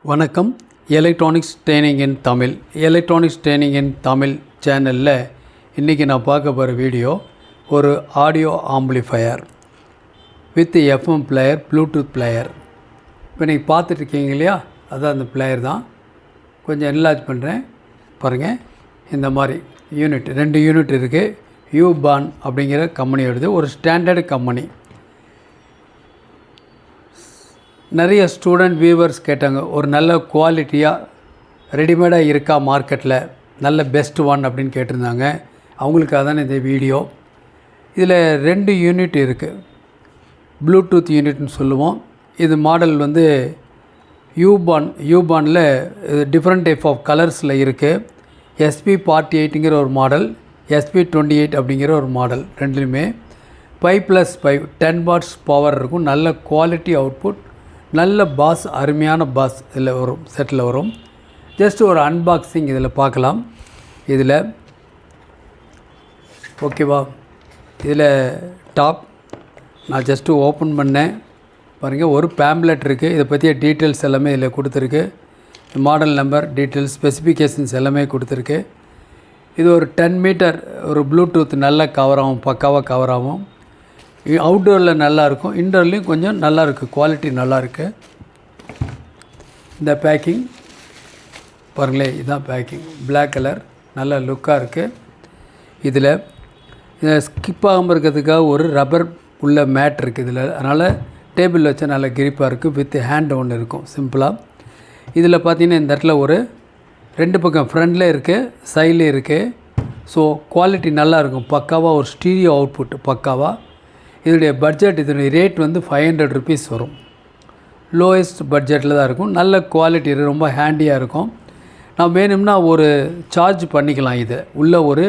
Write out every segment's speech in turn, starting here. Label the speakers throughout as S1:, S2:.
S1: வணக்கம். Electronics training இன் தமிழ் சேனலில் இன்றைக்கி நான் பார்க்க போகிற வீடியோ ஒரு audio amplifier with FM player, Bluetooth player. இப்போ நீங்கள் பார்த்துட்ருக்கீங்க இல்லையா, அதுதான் அந்த பிளேயர் தான். கொஞ்சம் என்லார்ஜ் பண்ணுறேன் பாருங்கள். இந்த மாதிரி யூனிட் 2 யூனிட் இருக்குது. UBON அப்படிங்கிற கம்பெனியோடது, ஒரு ஸ்டாண்டர்டு கம்பெனி. நிறைய ஸ்டூடெண்ட் வியூவர்ஸ் கேட்டாங்க, ஒரு நல்ல குவாலிட்டியாக ரெடிமேடாக இருக்கா மார்க்கெட்டில், நல்ல பெஸ்ட் ஒன் அப்படின்னு கேட்டிருந்தாங்க. அவங்களுக்காக தானே இந்த வீடியோ. இதில் 2 யூனிட் இருக்குது. ப்ளூடூத் யூனிட்னு சொல்லுவோம். இது மாடல் வந்து யூபானில் டிஃப்ரெண்ட் டைப் ஆஃப் கலர்ஸில் இருக்குது. SP48ங்கிற ஒரு மாடல், SP28 அப்படிங்கிற ஒரு மாடல். ரெண்டுலேயுமே 5+5 10 வாட்ஸ் பவர் இருக்கும். நல்ல குவாலிட்டி அவுட்புட், நல்ல பாஸ், அருமையான பாஸ் இதில் வரும், செட்டில் வரும். ஜஸ்ட் ஒரு அன்பாக்சிங் இதில் பார்க்கலாம். இதில் ஓகேவா, இதில் டாப் நான் ஜஸ்ட்டு ஓப்பன் பண்ணேன் பாருங்கள். ஒரு பேம்ப்லெட் இருக்குது, இதை பற்றிய டீட்டெயில்ஸ் எல்லாமே இதில் கொடுத்துருக்கு. மாடல் நம்பர், டீட்டெயில்ஸ், ஸ்பெசிஃபிகேஷன்ஸ் எல்லாமே கொடுத்துருக்கு. இது ஒரு 10 மீட்டர் ஒரு ப்ளூடூத் நல்லா கவர் ஆகும், பக்காவாக கவர் ஆகும். அவுட்டோரில் நல்லாயிருக்கும், இன்டோர்லேயும் கொஞ்சம் நல்லாயிருக்கு, குவாலிட்டி நல்லாயிருக்கு. இந்த பேக்கிங் பாருங்களேன், இதுதான் பேக்கிங். பிளாக் கலர், நல்ல லுக்காக இருக்குது. இதில் ஸ்கிப் ஆகாமல் இருக்கிறதுக்காக ஒரு ரப்பர் உள்ள மேட் இருக்குது இதில். அதனால் டேபிள் வச்சா நல்ல கிரிப்பாக இருக்குது. வித் ஹேண்ட் ஒன்று இருக்கும் சிம்பிளாக. இதில் பார்த்திங்கன்னா இந்த இடத்துல ஒரு 2 பக்கம் ஃப்ரண்ட்லேயே இருக்குது, சைட்லேயே இருக்குது. ஸோ குவாலிட்டி நல்லாயிருக்கும், பக்காவாக ஒரு ஸ்டீரியோ அவுட்புட் பக்காவாக. இதனுடைய பட்ஜெட், இதனுடைய ரேட் வந்து 500 ருபீஸ் வரும். லோயஸ்ட் பட்ஜெட்டில் தான் இருக்கும். நல்ல குவாலிட்டி, ரொம்ப ஹேண்டியாக இருக்கும். நான் வேணும்னா ஒரு சார்ஜ் பண்ணிக்கலாம். இது உள்ளே ஒரு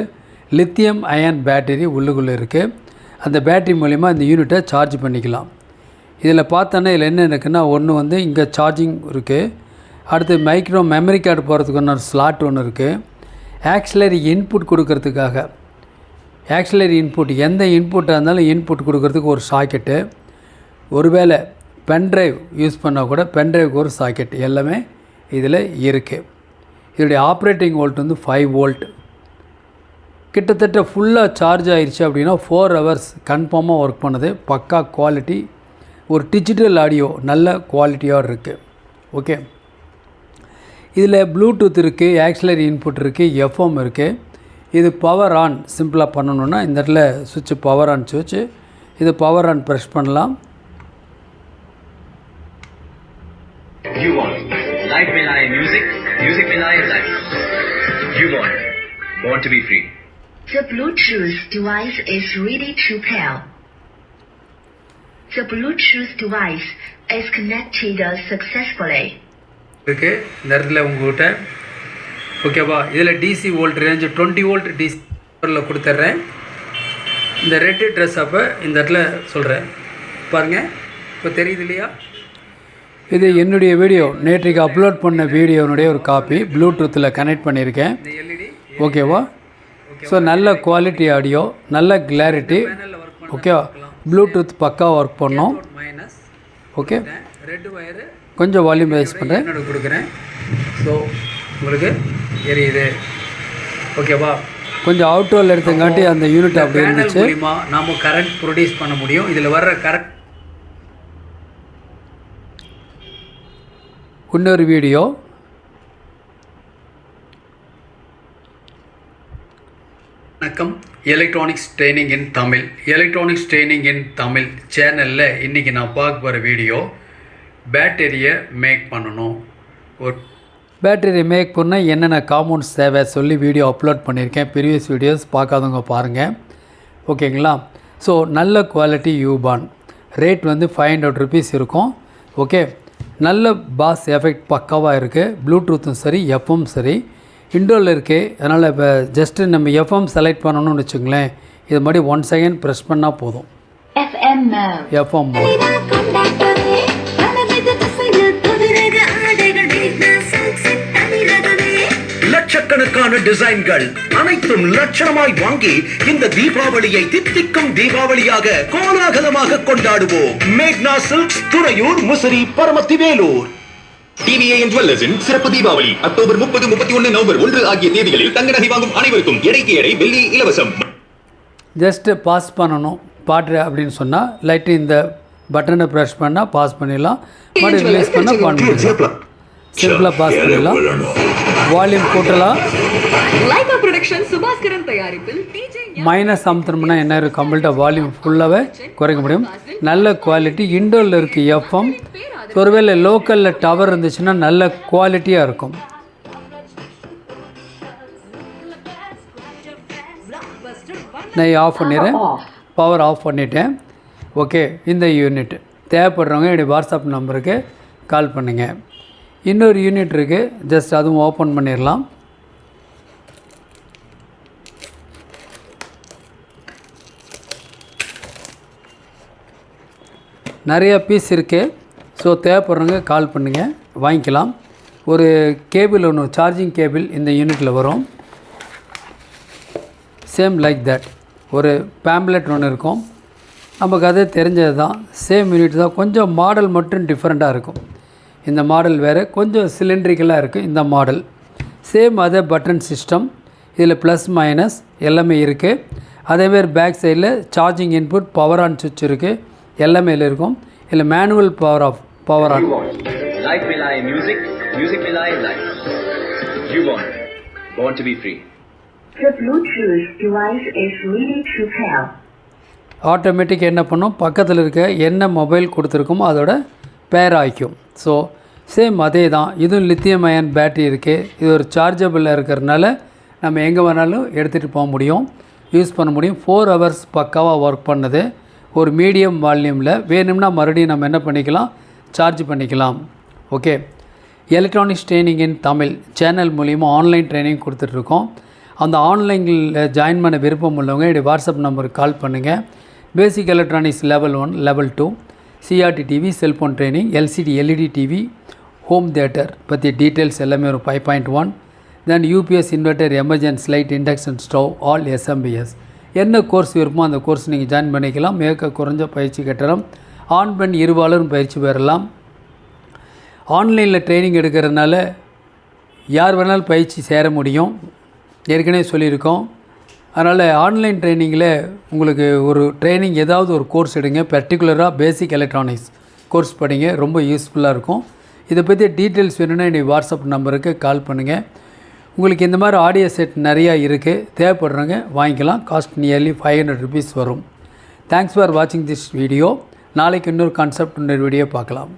S1: லித்தியம் அயன் பேட்டரி உள்ளுக்குள்ளே இருக்குது. அந்த பேட்டரி மூலிமா இந்த யூனிட்டை சார்ஜ் பண்ணிக்கலாம். இதில் பார்த்தோன்னா இதில் என்ன இருக்குன்னா, ஒன்று வந்து இங்கே சார்ஜிங் இருக்குது. அடுத்து மைக்ரோ மெமரி கார்டு போகிறதுக்கு ஒன்று ஸ்லாட் ஒன்று இருக்குது. ஆக்சிலரி இன்புட் கொடுக்கறதுக்காக, ஆக்சிலரி இன்புட் எந்த இன்புட்டாக இருந்தாலும் இன்புட் கொடுக்கறதுக்கு ஒரு சாக்கெட்டு. ஒருவேளை பென்ட்ரைவ் யூஸ் பண்ணால் கூட பென்ட்ரைவுக்கு ஒரு சாக்கெட், எல்லாமே இதில் இருக்குது. இதோடைய ஆப்ரேட்டிங் வோல்ட் வந்து 5 வோல்ட். கிட்டத்தட்ட ஃபுல்லாக சார்ஜ் ஆயிடுச்சு அப்படின்னா 4 ஹவர்ஸ் கன்ஃபார்மாக ஒர்க் பண்ணுது. பக்கா குவாலிட்டி, ஒரு டிஜிட்டல் ஆடியோ நல்ல குவாலிட்டியாக இருக்குது. ஓகே, இதில் ப்ளூடூத் இருக்குது, ஆக்சிலரி இன்புட் இருக்குது, FM இருக்குது. இது பவர் ஆன் சிம்பிளாக பண்ணணுன்னா இந்த இடத்துல சுவிட்சு பவர் ஆன் சுவிட்சு. இது பவர் ஆன் ப்ரெஸ் பண்ணலாம்.
S2: UBON, life में लाए music, music में लाए life. UBON, born to be free.
S3: The Bluetooth device is ready to pair. The Bluetooth device is connected successfully.
S1: இருக்குது இந்த இடத்துல உங்கள்கிட்ட. ஓகேவா, இதில் DC volt range 20 volt DC கொடுத்துட்றேன். இந்த ரெட்டு ட்ரெஸ் அப்போ இந்த இடத்துல சொல்கிறேன் பாருங்கள். இப்போ தெரியுது இல்லையா, இது என்னுடைய வீடியோ, நேற்றைக்கு அப்லோட் பண்ண வீடியோனுடைய ஒரு காப்பி. ப்ளூடூத்தில் கனெக்ட் பண்ணியிருக்கேன். ஓகேவா, ஸோ நல்ல குவாலிட்டி ஆடியோ, நல்ல கிளாரிட்டி. ஓகேவா, ப்ளூடூத் பக்கா ஒர்க் பண்ணோம். ஓகே, ரெட்டு வயரு கொஞ்சம் வால்யூம் ரைஸ் பண்ணுறேன், கொடுக்குறேன். ஸோ உங்களுக்கு எரியுது. ஓகேவா, கொஞ்சம் அவுட்டோரில் எடுத்தங்காட்டி அந்த யூனிட் அப்படி இருந்துச்சு. நாம் கரண்ட் ப்ரொடியூஸ் பண்ண முடியும். இதில் வர்ற கரண்ட். இன்னொரு வீடியோ, வணக்கம். எலக்ட்ரானிக்ஸ் ட்ரெயினிங் இன் தமிழ் சேனலில் இன்றைக்கி நான் பார்க்க போகிற வீடியோ, பேட்டரியை மேக் பண்ணணும். ஒரு பேட்டரி மேக் பண்ணால் என்னென்ன காம்பவுண்ட்ஸ் தேவை சொல்லி வீடியோ அப்லோட் பண்ணியிருக்கேன். ப்ரீவியஸ் வீடியோஸ் பார்க்காதவங்க பாருங்கள். ஓகேங்களா, ஸோ நல்ல குவாலிட்டி UBON. ரேட் வந்து 500 ருபீஸ் இருக்கும். ஓகே, நல்ல பாஸ் எஃபெக்ட் பக்காவாக இருக்குது. ப்ளூடூத்தும் சரி, FM சரி, இண்டோரில் இருக்குது. அதனால் இப்போ ஜஸ்ட்டு நம்ம FM செலக்ட் பண்ணணும்னு வச்சுங்களேன். இது மாதிரி 1 செகண்ட் ப்ரெஸ் பண்ணால் போதும். FM mode.
S4: லட்சக்கணக்கான டிசைன்கள் அனைத்தும் லட்சணமாய் வாங்கி இந்த தீபாவளியை தித்திக்கும் தீபாவளியாக கோலாகலமாக கொண்டாடுவோம். மேக்னா சில்க்ஸ், துறையூர், முசிறி, பரமத்தி வேலூர்.
S5: TVAN ஜுவல்லர்ஸின் சிறப்பு தீபாவளி அக்டோபர் 30, 31, நவம்பர் 1 ஆகிய தேதிகளில் தங்க நகை வாங்கும் அனைவருக்கும் எடைக்கு எடை வெள்ளி இலவசம்.
S1: ஜஸ்ட்டு பாஸ் பண்ணணும் பாட்டு அப்படின்னு சொன்னால் லைட்டு இந்த பட்டனை ப்ரெஷ் பண்ணால் பாஸ் பண்ணிடலாம், மறுபடியும் ரிலீஸ் பண்ணால் பண்ணிடலாம். சிம்பிளாக பாஸ் பண்ணிடலாம். வால்யூம் கூட்டலாம். மைனஸ் அமுத்தணும்னா என்ன இருக்கும், கம்ப்ளீட்டாக வால்யூம் ஃபுல்லாகவே குறைக்க முடியும். நல்ல குவாலிட்டி. இண்டோரில் இருக்குது எஃப்எம். ஒருவேளை லோக்கலில் டவர் இருந்துச்சுன்னா நல்ல குவாலிட்டியாக இருக்கும். நான் ஆஃப் பண்ணிடுறேன், பவர் ஆஃப் பண்ணிட்டேன். ஓகே, இந்த யூனிட் தேவைப்படுறவங்க என்னுடைய வாட்ஸ்அப் நம்பருக்கு கால் பண்ணுங்கள். இன்னொரு யூனிட் இருக்குது, ஜஸ்ட் அதுவும் ஓப்பன் பண்ணிடலாம். நிறைய பீஸ் இருக்குது. ஸோ தேவைப்படுறவங்க கால் பண்ணுங்கள், வாங்கிக்கலாம். ஒரு கேபிள் ஒன்று, சார்ஜிங் கேபிள் இந்த யூனிட்டில் வரும். சேம் லைக் தட் ஒரு பேம்ப்லெட் ஒன்று இருக்கும், நமக்கு அது தெரிஞ்சது தான். சேம் யூனிட் தான், கொஞ்சம் மாடல் மட்டும் டிஃப்ரெண்ட்டாக இருக்கும். இந்த மாடல் வேறு, கொஞ்சம் சிலிண்ட்ரிக்கலாக இருக்குது இந்த மாடல். சேம் அதே பட்டன் சிஸ்டம், இதில் ப்ளஸ் மைனஸ் எல்லாமே இருக்குது. அதேமாதிரி பேக் சைடில் சார்ஜிங் இன்புட், பவர் ஆன் சுவிட்ச் இருக்குது, எல்லாமே இதில் இருக்கும். இதில் manual power off, power on.
S2: Life will I music, music will I life. UBON, born to be free.
S3: The Bluetooth device is ready to pair.
S1: Automatic என்ன பண்ணும், பக்கத்தில் இருக்க என்ன மொபைல் கொடுத்துருக்கோமோ அதோட பேர் ஆகிக்கும். ஸோ சேம் அதே தான். இதுவும் லித்தியம் அயன் பேட்டரி இருக்குது. இது ஒரு சார்ஜபிளாக இருக்கிறதுனால நம்ம எங்கே வேணாலும் எடுத்துகிட்டு போக முடியும், யூஸ் பண்ண முடியும். 4 ஹவர்ஸ் பக்காவாக ஒர்க் பண்ணுது. ஒரு மீடியம் வால்யூமில். வேணும்னா மறுபடியும் நம்ம என்ன பண்ணிக்கலாம், சார்ஜ் பண்ணிக்கலாம். ஓகே, எலக்ட்ரானிக்ஸ் ட்ரைனிங் இன் தமிழ் சேனல் மூலிமா ஆன்லைன் ட்ரைனிங் கொடுத்துட்ருக்கோம். அந்த ஆன்லைனில் ஜாயின் பண்ண விருப்பம் உள்ளவங்க என்னுடைய வாட்ஸ்அப் நம்பருக்கு கால் பண்ணுங்கள். Basic electronics level 1, level 2, CRT TV, cellphone training, LCD LED TV, home theatre பற்றி டீட்டெயில்ஸ் எல்லாமே ஒரு 5.1. Then UPS inverter, emergency light, induction stove, all SMPS. என்ன கோர்ஸ் விருப்பமோ அந்த கோர்ஸ் நீங்கள் ஜாயின் பண்ணிக்கலாம். மிக குறைஞ்ச பயிற்சி கட்டணம். ஆண் பெண் இருபாலரும் பயிற்சி பெறலாம். ஆன்லைனில் ட்ரைனிங் எடுக்கிறதுனால யார் வேணாலும் பயிற்சி சேர முடியும், ஏற்கனவே சொல்லியிருக்கோம். அதனால் ஆன்லைன் ட்ரைனிங்கில் உங்களுக்கு ஒரு ட்ரைனிங் ஏதாவது ஒரு கோர்ஸ் எடுங்க. பர்டிகுலராக பேசிக் எலக்ட்ரானிக்ஸ் கோர்ஸ் படிங்க, ரொம்ப யூஸ்ஃபுல்லாக இருக்கும். இதை பற்றி டீட்டெயில்ஸ் வேணும்னா என்னுடைய வாட்ஸ்அப் நம்பருக்கு கால் பண்ணுங்கள். உங்களுக்கு இந்த மாதிரி ஆடியோ செட் நிறையா இருக்குது, தேவைப்படுறவங்க வாங்கிக்கலாம். காஸ்ட் நியர்லி 500 rupees வரும். தேங்க்ஸ் ஃபார் வாட்சிங் திஸ் வீடியோ. நாளைக்கு இன்னொரு கான்செப்ட், இன்னொரு வீடியோ பார்க்கலாம்.